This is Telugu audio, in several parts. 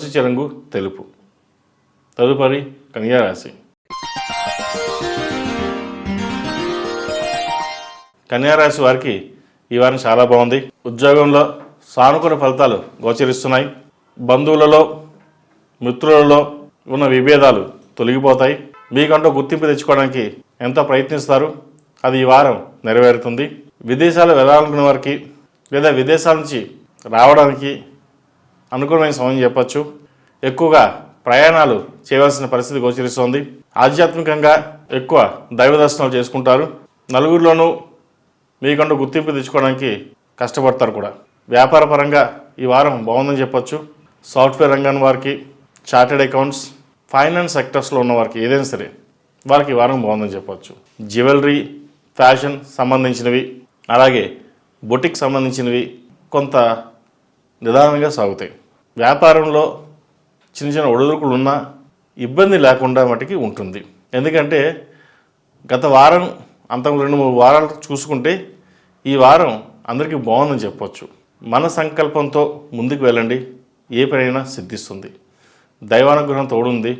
ఆకుపచ్చ రంగు తెలుపు. తదుపరి కన్యా రాశి. కన్యా రాశి వారికి ఈ వారం చాలా బాగుంది. ఉద్యోగంలో సానుకూల ఫలితాలు గోచరిస్తున్నాయి. బంధువులలో మిత్రులలో ఉన్న విభేదాలు తొలగిపోతాయి. మీకంటూ గుర్తింపు తెచ్చుకోవడానికి ఎంతో ప్రయత్నిస్తారు, అది ఈ వారం నెరవేరుతుంది. విదేశాలు వెళ్ళాలనుకున్న వారికి లేదా విదేశాల నుంచి రావడానికి అనుకూలమైన సమయం చెప్పచ్చు. ఎక్కువగా ప్రయాణాలు చేయవలసిన పరిస్థితి గోచరిస్తోంది. ఆధ్యాత్మికంగా ఎక్కువ దైవ దర్శనాలు చేసుకుంటారు. నలుగురిలోనూ మీకంటూ గుర్తింపు తెచ్చుకోవడానికి కష్టపడతారు కూడా. వ్యాపార పరంగా ఈ వారం బాగుందని చెప్పచ్చు. సాఫ్ట్వేర్ రంగాన్ని వారికి, చార్టెడ్ అకౌంట్స్, ఫైనాన్స్ సెక్టర్స్లో ఉన్న వారికి ఏదైనా సరే వారికి ఈ వారం బాగుందని చెప్పచ్చు. జ్యువెలరీ, ఫ్యాషన్ సంబంధించినవి, అలాగే బొటిక్ సంబంధించినవి కొంత నిదానంగా సాగుతాయి. వ్యాపారంలో చిన్న చిన్న ఒడిదుడుకులు ఉన్నా ఇబ్బంది లేకుండా మటుకి ఉంటుంది. ఎందుకంటే గత వారం అంతకు 2-3 వారాలు చూసుకుంటే ఈ వారం అందరికీ బాగుందని చెప్పవచ్చు. మన సంకల్పంతో ముందుకు వెళ్ళండి, ఏ పనైనా సిద్ధిస్తుంది. దైవానుగ్రహం తోడుంది.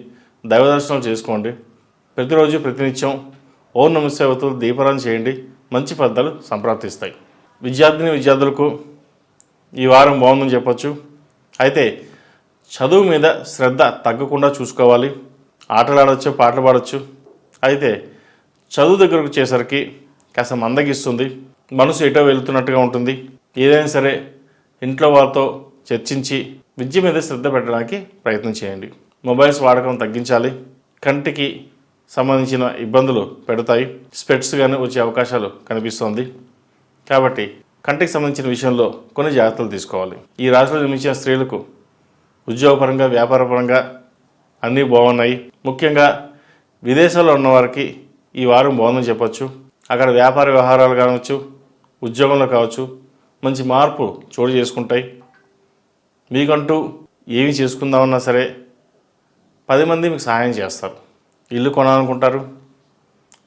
దైవ దర్శనాలు చేసుకోండి. ప్రతిరోజు ప్రతినిత్యం ఓం నమః శివాయతో దీపారాధన చేయండి, మంచి ఫలితాలు సంప్రాప్తిస్తాయి. విద్యార్థులకు ఈ వారం బాగుందని చెప్పచ్చు. అయితే చదువు మీద శ్రద్ధ తగ్గకుండా చూసుకోవాలి. ఆటలు ఆడవచ్చు, పాటలు పాడవచ్చు. అయితే చదువు దగ్గరకు వచ్చేసరికి కాస్త మందగిస్తుంది, మనసు ఎటో వెళుతున్నట్టుగా ఉంటుంది. ఏదైనా సరే ఇంట్లో వాళ్ళతో చర్చించి విద్య మీద శ్రద్ధ పెట్టడానికి ప్రయత్నం చేయండి. మొబైల్స్ వాడకం తగ్గించాలి. కంటికి సంబంధించిన ఇబ్బందులు పెడతాయి. స్పెట్స్ కానీ వచ్చే అవకాశాలు కనిపిస్తోంది. కాబట్టి కంటికి సంబంధించిన విషయంలో కొన్ని జాగ్రత్తలు తీసుకోవాలి. ఈ రాశిలో జన్మించిన స్త్రీలకు ఉద్యోగపరంగా, వ్యాపారపరంగా అన్నీ బాగున్నాయి. ముఖ్యంగా విదేశాల్లో ఉన్నవారికి ఈ వారం బాగుందని చెప్పచ్చు. అక్కడ వ్యాపార వ్యవహారాలు కావచ్చు, ఉద్యోగంలో కావచ్చు, మంచి మార్పు చోటు చేసుకుంటాయి. మీకంటూ ఏమి చేసుకుందామన్నా సరే 10 మంది మీకు సహాయం చేస్తారు. ఇల్లు కొనాలనుకుంటారు,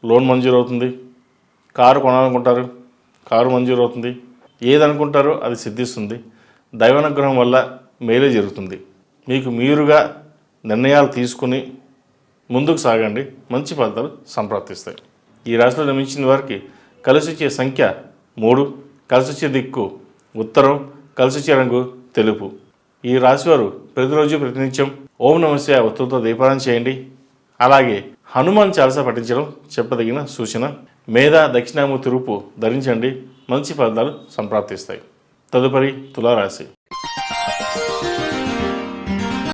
లోన్ మంజూరు అవుతుంది. కారు కొనాలనుకుంటారు, కారు మంజూరు అవుతుంది. ఏదనుకుంటారో అది సిద్ధిస్తుంది. దైవానుగ్రహం వల్ల మేలే జరుగుతుంది. మీకు మీరుగా నిర్ణయాలు తీసుకుని ముందుకు సాగండి, మంచి ఫలితాలు సంప్రాప్తిస్తాయి. ఈ రాశిలో జన్మించిన వారికి కలిసి వచ్చే సంఖ్య 3, కలిసి వచ్చే దిక్కు ఉత్తరం, కలిసి వచ్చే రంగు తెలుపు. ఈ రాశివారు ప్రతిరోజు ప్రతినిత్యం ఓం నమః శివాయ ఒత్తులతో దీపారాధన చేయండి. అలాగే హనుమాన్ చాలీసా పఠించడం చెప్పదగిన సూచన. మేధ దక్షిణామూర్తి రూపు ధరించండి, మంచి ఫలితాలు సంప్రాప్తిస్తాయి. తదుపరి తులారాశి.